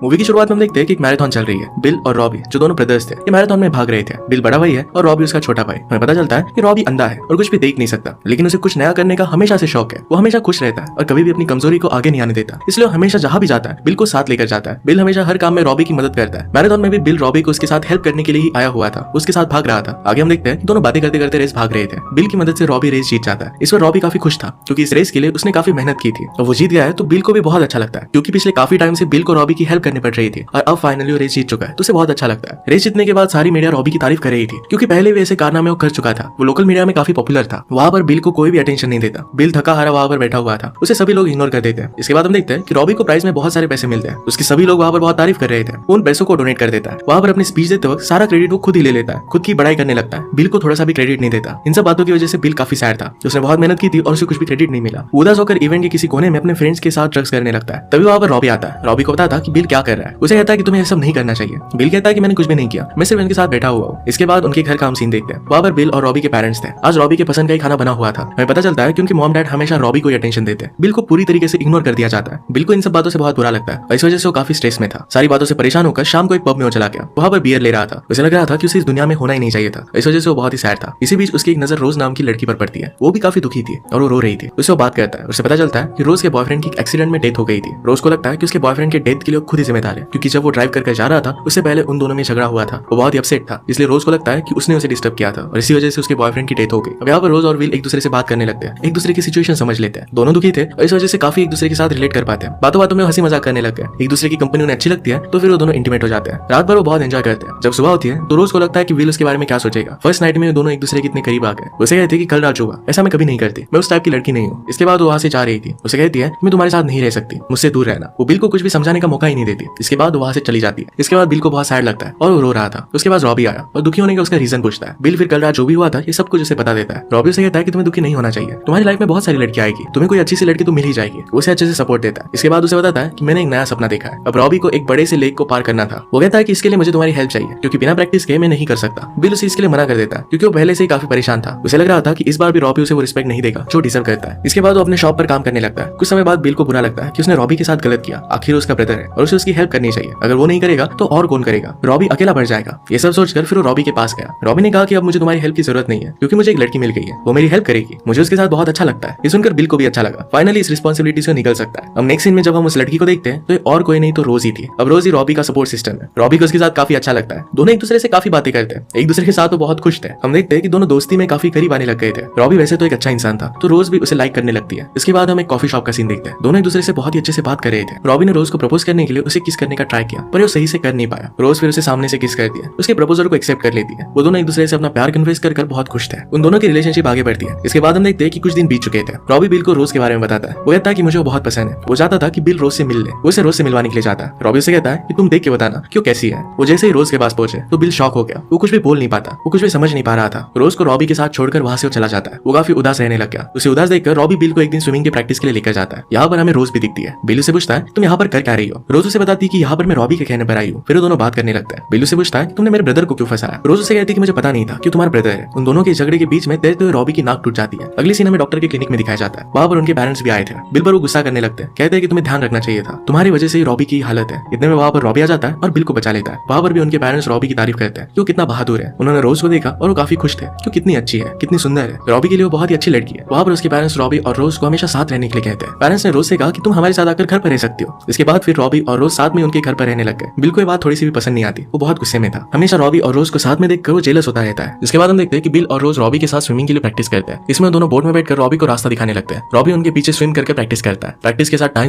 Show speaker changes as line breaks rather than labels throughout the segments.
Movie की शुरुआत में हम देखते हैं कि एक मैराथन चल रही है। बिल और रॉबी जो दोनों ब्रदर्स थे ये मैराथन में भाग रहे थे। बिल बड़ा भाई है और रॉबी उसका छोटा भाई। हमें पता चलता है कि रॉबी अंधा है और कुछ भी देख नहीं सकता, लेकिन उसे कुछ नया करने का हमेशा से शौक है। वो हमेशा खुश रहता है और कभी भी अपनी कमजोरी को आगे नहीं आने देता, इसलिए हमेशा जहां भी जाता है बिल को साथ लेकर जाता है। बिल हमेशा हर काम में रॉबी की मदद करता है। मैराथन में भी बिल रॉबी को उसके साथ हेल्प करने के लिए ही आया हुआ था, उसके साथ भाग रहा था। आगे हम देखते हैं कि दोनों बातें करते करते रेस भाग रहे थे। बिल की मदद से रॉबी रेस जीत जाता है। इस पर रॉबी काफी खुश था क्योंकि इस रेस के लिए उसने काफी मेहनत की थी और वो जीत गया है, तो बिल को भी बहुत अच्छा लगता है क्योंकि पिछले काफी टाइम से बिल को रॉबी की हेल्प करनी पड़ रही थी और अब फाइनली वो रेस जीत चुका है, तो उसे बहुत अच्छा लगता है। रेस जीतने के बाद सारी मीडिया रॉबी की तारीफ कर रही थी क्योंकि पहले भी ऐसे कारनामे वो कर चुका था। वो लोकल मीडिया में काफी पॉपुलर था। वहां पर बिल को कोई भी अटेंशन नहीं देता। बिल थका हारा वहां पर बैठा हुआ था, उसे सभी लोग इग्नोर कर देते हैं। इसके बाद हम देखते हैं कि रॉबी को प्राइज में बहुत सारे पैसे मिलते हैं। उसके सभी लोग वहां पर बहुत तारीफ कर रहे थे। उन पैसों को डोनेट कर देता है। वहां पर अपनी स्पीच देते वक्त सारा क्रेडिट वो खुद ही ले लेता है, खुद की बड़ाई करने लगता है। बिल को थोड़ा सा भी क्रेडिट नहीं देता। इन सब बातों की वजह से बिल काफी सैड था। उसने बहुत मेहनत की थी और उसे कुछ भी क्रेडिट नहीं मिला। उदास होकर इवेंट के किसी कोने में अपने फ्रेंड्स के साथ ड्रग्स करने लगता है। तभी वहां पर रॉबी आता है। रॉबी को पता था कि बिल क्या कर रहा है। उसे कहता है कि तुम्हें ये सब नहीं करना चाहिए। बिल कहता है कि मैंने कुछ भी नहीं किया, मैं सिर्फ इनके साथ बैठा हुआ हूँ। इसके बाद उनके घर का हम सीन देखते हैं। वहां पर बिल और रॉबी के पेरेंट्स थे। आज रॉबी के पसंद का ही खाना बना हुआ था। हमें पता चलता है कि उनके मॉम डैड हमेशा रॉबी को अटेंशन देते हैं। बिल को पूरी तरीके से इग्नोर कर दिया जाता है। बिल को इन सब बातों से बहुत बुरा लगता है और इस वजह से वो काफी स्ट्रेस में था। सारी बातों से परेशान होकर शाम को एक पब में वो चला गया। वहां पर बियर ले रहा था। उसे लग रहा था कि उसे इस दुनिया में होना ही नहीं चाहिए था। इस वजह से वो बहुत ही सैड था। इसी बीच उसकी एक नजर रोज नाम की लड़की पर पड़ती है। वो भी काफी दुखी थी और वो रो रही थी। उससे वो बात करता है। उसे पता चलता है कि रोज के बॉयफ्रेंड की एक्सीडेंट में डेथ हो गई थी। रोज को लगता है कि उसके बॉयफ्रेंड के डेथ के लिए खुद ही जिम्मेदार है क्योंकि जब वो ड्राइव करके जा रहा था उससे पहले उन दोनों में झगड़ा हुआ था। वो बहुत ही अपसेट था, इसलिए रोज को लगता है कि उसने उसे डिस्टर्ब किया था और इसी वजह से उसके बॉयफ्रेंड की डेथ हो गई। अब यहाँ पर रोज और विल एक दूसरे से बात करने लगते हैं, एक दूसरे की सिचुएशन समझ लेते हैं। दोनों दुखी थे और इस वजह से काफी एक दूसरे के साथ रिलेट कर पाते हैं। बातों बातों में हंसी मजाक करने लगते हैं। एक दूसरे की कंपनी उन्हें अच्छी लगती है तो फिर वो दोनों इंटीमेट हो जाते हैं। रात भर वो बहुत एंजॉय करते हैं। जब सुबह होती है तो रोज को लगता है कि विल उसके बारे में क्या सोचेगा। फर्स्ट नाइट में दोनों एक दूसरे के इतने करीब आ गए। उसे कहती है कि कल रात हुआ, ऐसा मैं कभी नहीं करती, मैं उस टाइप की लड़की नहीं हूँ। इसके बाद वो वहां से जा रही थी। उसे कहती है मैं तुम्हारे साथ नहीं रह सकती, मुझसे दूर रहना। वो बिल को कुछ भी समझाने का मौका ही नहीं देती। इसके बाद वो वहां से चली जाती है। इसके बाद बिल को बहुत सैड लगता है और वो रो रहा था। उसके बाद रॉबी आया और दुखी होने का उसका रीजन पूछता है। बिल फिर कल रात जो भी हुआ था ये सब कुछ उसे बता देता है। रॉबी उसे कहता है कि तुम्हें दुखी नहीं होना चाहिए, तुम्हारी लाइफ में बहुत सारी लड़कियां आएगी, तुम्हें कोई अच्छी सी लड़की तो मिल ही जाएगी। उसे अच्छे से सपोर्ट देता है। इसके बाद उसे बताता है कि मैंने एक नया सपना देखा है। अब रॉबी को एक बड़े से लेक को पार करना था। वो कहता है कि इसके लिए मुझे तुम्हारी हेल्प चाहिए क्योंकि बिना प्रैक्टिस के मैं नहीं कर सकता। बिल उसे इसके लिए मना कर देता है क्योंकि वो पहले से ही काफी परेशान था। उसे लग रहा था कि इस बार भी रॉबी उसे वो रिस्पेक्ट नहीं देगा जो डिजर्व करता है। इसके बाद वो अपने शॉप पर काम करने लगता है। कुछ समय बाद बिल को बुरा लगता है कि उसने रॉबी के साथ गलत किया। आखिर उसका ब्रदर है और उसे उसकी हेल्प करनी चाहिए। अगर वो नहीं करेगा तो और कौन करेगा। रॉबी अकेला बढ़ जाएगा। ये सब सोचकर फिर वो रॉबी के पास गया। रॉबी ने कहा कि अब मुझे तुम्हारी हेल्प की जरूरत नहीं है क्योंकि मुझे एक लड़की मिल गई है, वो मेरी हेल्प करेगी, मुझे उसके साथ बहुत अच्छा लगता है। ये सुनकर बिल को भी अच्छा लगा। फाइनली इस रिस्पॉन्सिबिलिटी से निकल सकता है। अब नेक्स्ट सीन में जब हम उस लड़की को देखते हैं तो ये और कोई नहीं तो रोज ही थी। अब रोज ही रॉबी का सपोर्ट सिस्टम है। रॉबी को उसके साथ काफी अच्छा लगता है। दोनों एक दूसरे से काफी बातें करते हैं। एक दूसरे के साथ वो बहुत खुश थे। हम देखते हैं कि दोनों दोस्ती में काफी करीब आने लग गए थे। रॉबी वैसे तो एक अच्छा इंसान था तो रोज भी उसे लाइक करने लगती है। इसके बाद हम एक कॉफी शॉप का सीन देखते हैं। दोनों एक दूसरे से बहुत ही अच्छे से बात कर रहे थे। रॉबी ने रोज को प्रपोज करने के लिए उसे किस करने का ट्राई किया पर वो सही से कर नहीं पाया। रोज फिर उसे सामने से किस करती है, उसके प्रपोजल को एक्सेप्ट कर लेती है। वो दोनों एक दूसरे से अपना प्यार कन्फेस कर बहुत खुश थे। उन दोनों की रिलेशनशिप आगे बढ़ती है। इसके बाद हम देखते हैं कि कुछ दिन बीत चुके थे। रॉबी बिल को रोज के बारे में बताता है। वो कहता है कि मुझे वो बहुत पसंद है। वो चाहता था कि बिल रोज से मिल ले। वो उसे रोज से मिलवाने के लिए चाहता है। रॉबी से कहता है कि तुम देख के बताना क्यों कैसी है। वो जैसे ही रोज के पास पहुंचे तो बिल शॉक हो गया। वो कुछ भी बोल नहीं पाता, वो कुछ भी समझ नहीं पा रहा था। रोज को रॉबी के साथ छोड़कर वहां से वो चला जाता है। वो काफी उदास रहने लग गया। उसे उदास देखकर रॉबी बिल को एक दिन स्विमिंग की प्रैक्टिस के लिए लेकर जाता है। यहाँ पर हमें रोज भी दिखती है। बिल उसे पूछता है तुम यहाँ पर कर क्या रही हो। रोज उसे बताती है कि यहाँ पर मैं रॉबी के कहने पर आई हूँ। फिर वो दोनों बात करने लगता है। बिल उसे पूछता है तुमने मेरे ब्रदर को क्यों फंसाया। रोज उसे कहती है कि मुझे पता नहीं था कि तुम्हारा ब्रदर है। उन दोनों के झगड़े के बीच में तैरते हुए रॉबी की नाक टूट जाती है। अगली सीन में डॉक्टर के क्लिनिक में दिखाया जाता है। वहां पर उनके पेरेंट्स भी आए थे। बिल पर वो गुस्सा करने लगते हैं। कहते हैं कि तुम्हें ध्यान रखना चाहिए था, तुम्हारी वजह से ही रॉबी की हालत है। इतने में वहां पर रॉबी आ जाता है और बिल को बचा लेता है। वहां पर भी उनके पेरेंट्स रॉबी की तारीफ करते हैं कि वो कितना बहादुर है। उन्होंने रोज को देखा और वो काफी खुश थे कि कितनी अच्छी है, कितनी सुंदर है। रॉबी के लिए वो बहुत ही अच्छी लड़की है। वहां पर उसके पेरेंट्स रॉबी और रोज को हमेशा साथ रहने के लिए कहते हैं। पेरेंट्स ने रोज से कहा कि तुम हमारे साथ आकर घर पर रह सकती हो। इसके बाद फिर रॉबी और रोज साथ में उनके घर पर रहने लग गए। बिल को ये बात थोड़ी सी भी पसंद नहीं आती। वो बहुत गुस्से में था। हमेशा रॉबी और रोज को साथ में देखकर वो जेलस होता रहता है। इसके बाद हम देखते हैं कि बिल और रोज रॉबी के साथ स्विमिंग के लिए प्रैक्टिस करते हैं। इसमें दोनों बोट में बैठकर रॉबी को रास्ता दिखाने लगते हैं। रॉबी उनके पीछे स्विम करके प्रैक्टिस करता है। प्रैक्टिस के साथ टाइम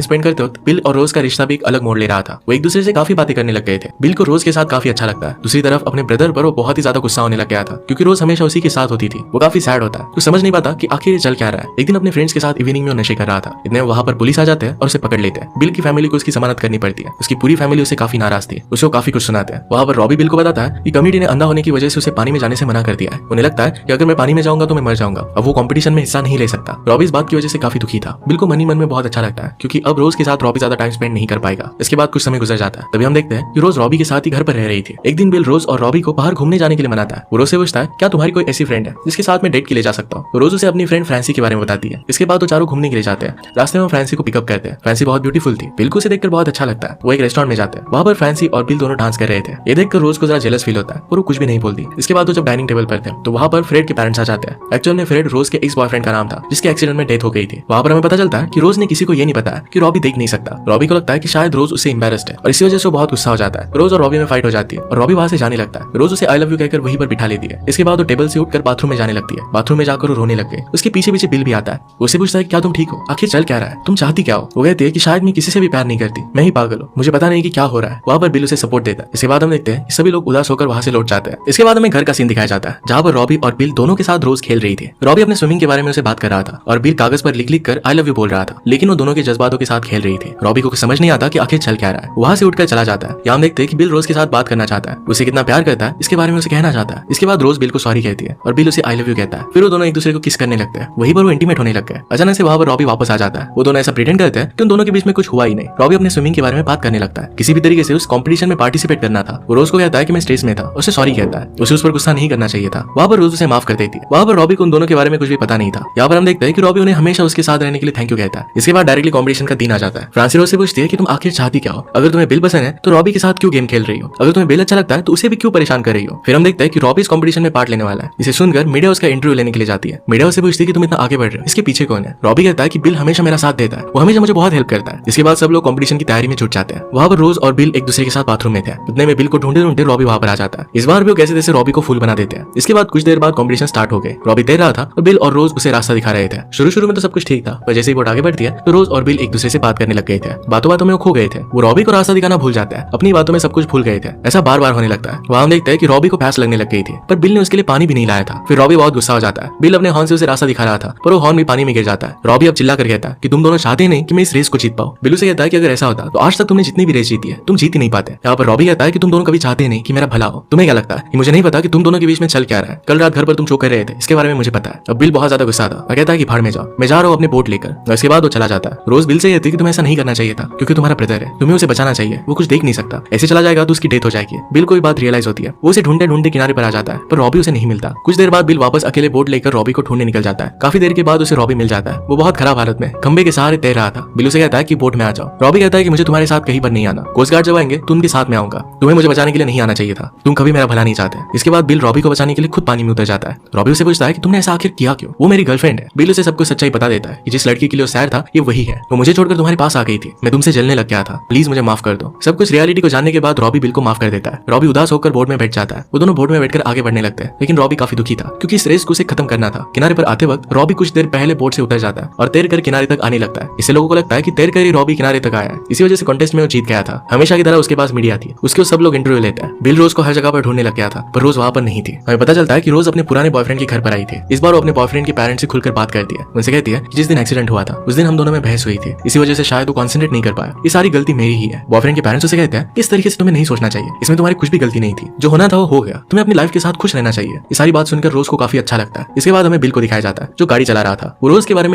स्पेंड करते वक्त बिल और रोज का रिश्ता भी एक अलग मोड़ ले रहा था। वो एक दूसरे से काफी बातें करने लग गए थे। बिल को रोज के साथ काफी अच्छा लगता है। दूसरी तरफ अपने ब्रदर पर वो बहुत ही ज्यादा गुस्सा होने लग गया था क्योंकि रोज हमेशा उसी के साथ होती थी। वो काफी सैड होता है। वो समझ नहीं पाता कि आखिर ये चल क्या रहा है। एक दिन अपने फ्रेंड्स के साथ इवनिंग में नशे कर रहा था। इतने वहां पर पुलिस आ जाते हैं और उसे पकड़ लेते हैं। बिल की फैमिली को उसकी जमानत करनी पड़ती है। उसकी पूरी फैमिली उसे काफी नाराज थी। उसे वो काफी कुछ सुनाते हैं। वहां पर रॉबी बिल को बताता है कि कमिटी ने अंधा होने की वजह से उसे पानी में जाने से मना कर दिया है। उन्हें लगता है कि अगर मैं पानी में जाऊंगा तो मैं मर जाऊंगा। अब वो कंपटीशन में हिस्सा नहीं ले सकता। रॉबी इस बात की वजह से काफी दुखी था। बिल को मन ही मन में बहुत अच्छा लगता है क्योंकि अब रोज के साथ रॉबी ज्यादा टाइम स्पेंड नहीं कर पाएगा। इसके बाद कुछ समय गुजर जाता है। तभी हम देखते हैं कि रोज रॉबी के साथ ही घर पर रह रही थी। एक दिन बिल रोज और रॉबी को बाहर घूमने जाने के लिए मनाता है। वो रोज से पूछता है क्या तुम्हारी कोई ऐसी फ्रेंड है जिसके साथ मैं डेट के लिए जा सकता हूँ। रोज उसे अपनी फ्रेंड फ्रांसी के बारे में बताती है। इसके बाद वो चारों घूमने के लिए जाते हैं। रास्ते में फ्रांसी को पिकअप करते हैं। फ्रांसी बहुत ब्यूटीफुल थी। बिल को उसे देखकर बहुत अच्छा लगता है। वो एक रेस्टोरेंट में जाते हैं। वहाँ पर फैंसी और बिल दोनों डांस कर रहे थे। ये देखकर रोज को जरा जेलस फील होता है और वो कुछ भी नहीं बोलती। इसके बाद वो जब डाइनिंग टेबल पर थे तो वहाँ पर फ्रेड के पेरेंट्स आ जाते हैं। एक्चुअल में फ्रेड रोज के एक्स बॉयफ्रेंड का नाम था जिसके एक्सीडेंट में डेथ हो गई थी। वहाँ पर हमें पता चलता है कि रोज ने किसी को ये नहीं बताया कि रॉबी देख नहीं सकता। रॉबी को लगता है कि शायद रोज उससे एम्बैरेस्ड है और इसी वजह से वो बहुत गुस्सा हो जाता है। रोज और रॉबी में फाइट हो जाती है और रॉबी वहाँ से जाने लगता है। रोज उसे आई लव यू कहकर वहीं पर बिठा लेती है। इसके बाद वो टेबल से उठकर बाथरूम में जाने लगती है। बाथरूम में जाकर वो रोने लग गई। उसके पीछे पीछे बिल भी आता है। उसे पूछता है क्या तुम ठीक हो, आखिर चल क्या रहा है, तुम चाहती क्या हो। वो कहती है कि शायद मैं किसी से भी प्यार नहीं करती, मैं ही पागल हूँ, मुझे पता नहीं कि क्या हो रहा है। वहाँ पर बिल उसे सपोर्ट देता है। इसके बाद हम देखते हैं कि सभी लोग उदास होकर वहाँ से लौट जाते हैं। इसके बाद हमें घर का सीन दिखाया जाता है जहाँ पर रॉबी और बिल दोनों के साथ रोज खेल रही थी। रॉबी अपने स्विमिंग के बारे में उसे बात कर रहा था और बिल कागज पर लिख लिख कर आई लव यू बोल रहा था, लेकिन वो दोनों के जज्बातों के साथ खेल रही थी। रॉबी को समझ नहीं आता कि आखिर चल क्या रहा है। वहाँ से उठकर चला जाता है। यहाँ हम देखते हैं कि बिल रोज के साथ बात करना चाहता है, उसे कितना प्यार करता है इसके बारे में उसे कहना चाहता है। इसके बाद रोज बिल को सॉरी कहती है और बिल उसे आई लव यू कहता है। फिर वो दोनों एक दूसरे को किस करने लगते हैं। वहीं पर वो इंटीमेट होने लग गए। अचानक से वहाँ पर रॉबी वापस आ जाता है। वो दोनों ऐसा प्रिटेंड करते हैं कि उन दोनों के बीच में कुछ हुआ ही नहीं। रॉबी अपने स्विमिंग के बारे में बात करने लगता है। किसी भी तरीके से उस कंपटीशन में पार्टिसिपेट करना था। वो रोज को कहता है कि मैं स्टेज में था, उसे सॉरी कहता है। उसे उस पर गुस्सा नहीं करना चाहिए था। वहाँ पर रोज उसे माफ कर देती है। वहाँ पर रॉबी को उन दोनों के बारे में कुछ भी पता नहीं था। यहाँ पर हम देखते हैं कि रॉबी उन्हें हमेशा उसके साथ रहने के लिए थैंक यू कहता है। इसके बाद डायरेक्टली कॉम्पिटिशन का दिन आ जाता है। फ्रांसी रोज से पूछती है कि तुम आखिर चाहती क्या हो, अगर तुम्हें बिल पसंद है तो रॉबी के साथ क्यों गेम खेल रही हो, अगर तुम्हें बिल अच्छा लगता है तो उसे भी क्यों परेशान कर रही हो। फिर हम देखते हैं कि रॉबी इस कॉम्पिटिशन में पार्ट लेने वाला है। इसे सुनकर मीडिया उसका इंटरव्यू लेने के लिए जाती है। मीडिया उससे पूछती है कि तुम इतना आगे बढ़ रहे हो, इसके पीछे कौन है। रॉबी कहता है कि बिल हमेशा मेरा साथ देता है, वो हमेशा मुझे बहुत हेल्प करता है। इसके बाद सब लोग कॉम्पिटिशन की तैयारी में जुट जाते हैं। वहाँ पर रोज और बिल एक दूसरे के साथ बाथरूम में थे। उतने में बिल को ढूंढते ढूंढते रॉबी वहाँ पर आ जाता है। इस बार भी वो कैसे तैसे रॉबी को फूल बना देते हैं। इसके बाद कुछ देर बाद कॉम्पिटिशन स्टार्ट हो गए। रॉबी तैर रहा था और बिल और रोज उसे रास्ता दिखा रहे थे। शुरू में तो सब कुछ ठीक था, पर जैसे ही बोट आगे बढ़ती है तो रोज और बिल एक दूसरे से बात करने लग गए थे। बातों बातों में वो खो गए थे। वो रॉबी को रास्ता दिखाना भूल जाता है, अपनी बातों में सब कुछ भूल गए थे। ऐसा बार बार होने लगता है। वहाँ हम देखते हैं कि रॉबी को प्यास लगने लग गई थी, पर बिल ने उसके लिए पानी भी नहीं लाया था। फिर रॉबी बहुत गुस्सा हो जाता है। बिल अपने हॉर्न से उसे रास्ता दिखा रहा था, पर वो हॉर्न भी पानी में गिर जाता है। रॉबी अब चिल्ला कर कहता है कि तुम दोनों चाहते नहीं कि मैं इस रेस को जीत पाऊं। बिल उसे कहता है कि अगर ऐसा होता तो आज तक तुमने जितनी भी रेस जीती है तुम जीत ही नहीं पाते। यहाँ पर रॉबी कहता है कि तुम दोनों कभी चाहते नहीं कि मेरा भला हो। तुम्हें क्या लगता है कि मुझे नहीं पता कि तुम दोनों के बीच में चल क्या रहा है। कल रात घर पर तुम चौक कर रहे थे, इसके बारे में मुझे पता है। अब बिल बहुत ज्यादा गुस्सा था और कहता है कि भाड़ में जाओ, मैं जा रहा हूँ अपने बोट लेकर। इसके बाद वो चला जाता है। रोज बिल से कहती है कि तुम्हें ऐसा नहीं करना चाहिए था, क्योंकि तुम्हारा ब्रदर है, तुम्हें उसे बचाना चाहिए, वो कुछ देख नहीं सकता, ऐसे चला जाएगा तो उसकी डेथ हो जाएगी। बिल को ये बात रियलाइज होती है। वो उसे ढूंढते ढूंढते किनारे पर आ जाता है, पर रॉबी उसे नहीं मिलता। कुछ देर बाद बिल वापस अकेले बोट लेकर रॉबी को ढूंढने निकल जाता है। काफी देर के बाद उसे रॉबी मिल जाता है। वो बहुत खराब हालत में खंबे के सहारे तैर रहा था। बिल उसे कहता है कि बोट में आ जाओ। रॉबी कहता है कि मुझे तुम्हारे साथ कहीं पर नहीं आना, कोस्ट गार्ड जब आएंगे तो उनके साथ में आऊंगा, तुम्हें मुझे बचाने के लिए नहीं आना चाहिए था, तुम कभी मेरा भला नहीं चाहते। इसके बाद बिल रॉबी को बचाने के लिए खुद पानी में उतर जाता है। रॉबी उसे पूछता है कि तुमने ऐसा आखिर किया क्यों, वो मेरी गर्लफ्रेंड है। बिल उसे सब कुछ सच्चाई बता देता है कि जिस लड़की के लिए सैड था ये वही है, वो मुझे छोड़कर तुम्हारे पास आ गई थी, मैं तुमसे जलने लग गया था, प्लीज मुझे माफ कर दो। सब कुछ रियलिटी को जानने के बाद रॉबी बिल को माफ कर देता है। रॉबी उदास होकर बोट में बैठ जाता है। वो दोनों बोट में बैठकर आगे बढ़ने लगते हैं, लेकिन रॉबी काफी दुखी था क्योंकि इस रेस को उसे खत्म करना था। किनारे पर आते वक्त रॉबी कुछ देर पहले बोट से उतर जाता है और तैर कर किनारे तक आने लगता है। इससे लोगों को लगता है कि तैर कर ही रॉबी किनारे तक आया है। इसी वजह से कॉन्टेस्ट में वो जीत गया था। हमेशा की तरह उसके पास मीडिया थी, उसके सब लोग इंटरव्यू लेते हैं। बिल रोज को हर जगह पर ढूंढने लग गया था, पर रोज वहाँ पर नहीं थी। हमें पता चलता है कि रोज अपने पुराने बॉयफ्रेंड के घर पर आई थी। इस बार वो अपने बॉयफ्रेंड के पेरेंट्स से खुलकर बात करती है। उनसे कहती है कि जिस दिन एक्सीडेंट हुआ था उस दिन हम दोनों में बहस हुई थी, इसी वजह से शायद वो कॉन्सेंट्रेट नहीं कर पाया, ये सारी गलती मेरी ही है। बॉयफ्रेंड के पेरेंट्स उसे कहते हैं इस तरीके से तुम्हें नहीं सोचना चाहिए, इसमें तुम्हारी कुछ भी गलती नहीं थी, जो होना था वो हो गया, तुम्हें अपनी लाइफ के साथ खुश रहना चाहिए। ये सारी बात सुनकर रोज को काफी अच्छा लगता है। इसके बाद हमें बिल को दिखाया जाता है जो गाड़ी चला रहा था। वो रोज के बारे में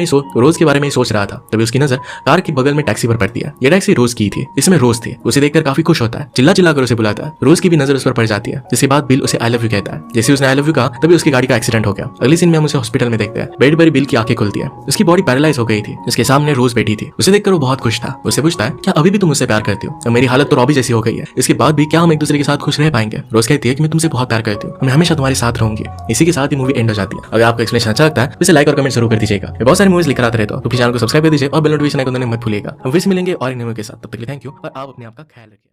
ही सोच रहा था। तभी उसकी नजर कार के बगल में टैक्सी पर पड़ती है। ये टैक्सी रोज की थी, इसमें रोज थी। उसे देखकर काफी खुश होता है, चिल्ला चिल्ला कर उसे बुलाता है। रोज की भी नजर उस पर पड़ जाती है। जिसके बाद बिल उसे आई लव यू कहता है। जैसे उसने आई लव यू कहा तभी उसकी गाड़ी का एक्सीडेंट हो गया। अगले सीन में हम उसे हॉस्पिटल में देखते हैं। बेड पर बिल की आंखें खुलती है, उसकी बॉडी पैरालाइज हो गई थी। उसके सामने रोज बैठी थी। उसे देखकर वो बहुत खुश था। उससे पूछता है क्या अभी भी तुम मुझसे प्यार करती हो, मेरी हालत तो रॉबी जैसी हो गई है, इसके बाद भी क्या हम एक दूसरे के साथ खुश रह पाएंगे। रोज कहती है कि मैं तुमसे बहुत प्यार करती हूँ, मैं हमेशा तुम्हारे साथ रहूंगी। इसी के साथ ही मूवी एंड हो जाती है। अगर आपको एक्सप्लेनेशन अच्छा लगता है तो इसे लाइक और कमेंट जरूर कर दीजिएगा। बहुत सारी मूवीज लेकर आते रहते हो तो चैनल को सब्सक्राइब कर दीजिए और बेल नोटिफिकेशन आइकन मत भूलिएगा। हम फिर से मिलेंगे और इन मूवी के साथ, तब तक के लिए थैंक यू और आप अपने आप का ख्याल रखिए।